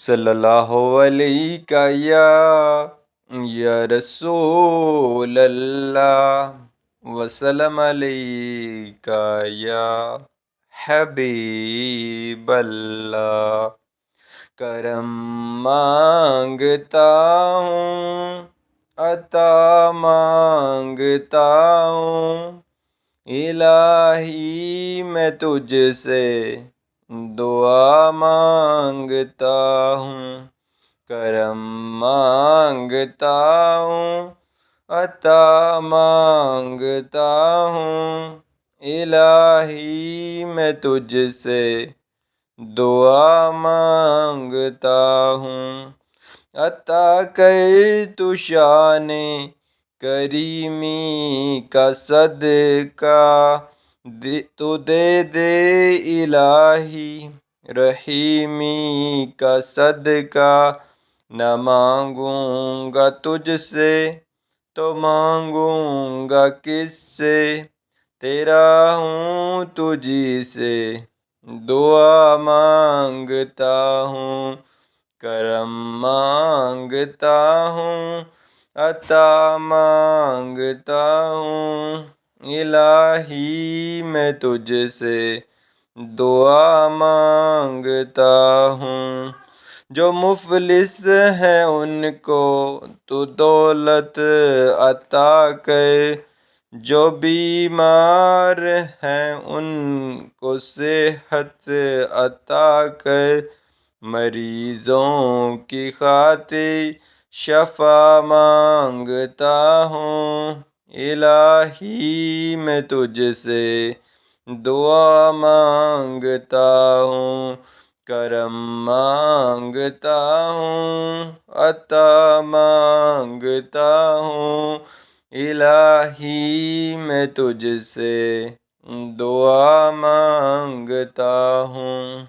صلی اللہ علیہ یا رسول اللہ وسلم علیکہ یا حبیب اللہ۔ کرم مانگتا ہوں، عطا مانگتا ہوں، الہی میں تجھ سے دعا مانگتا ہوں۔ کرم مانگتا ہوں، عطا مانگتا ہوں، الہی میں تجھ سے دعا مانگتا ہوں۔ عطا کر تو شان کریمی کا صدقہ، تو دے دے الہی رحیمی کا صدقہ۔ نہ مانگوں گا تجھ سے تو مانگوں گا کس سے، تیرا ہوں تجھی سے دعا مانگتا ہوں۔ کرم مانگتا ہوں، عطا مانگتا ہوں، الہی میں تجھ سے دعا مانگتا ہوں۔ جو مفلس ہیں ان کو تو دولت عطا کر، جو بیمار ہیں ان کو صحت عطا کر، مریضوں کی خاطر شفا مانگتا ہوں، الہی میں تجھ سے دعا مانگتا ہوں۔ کرم مانگتا ہوں، عطا مانگتا ہوں، الہی میں تجھ سے دعا مانگتا ہوں۔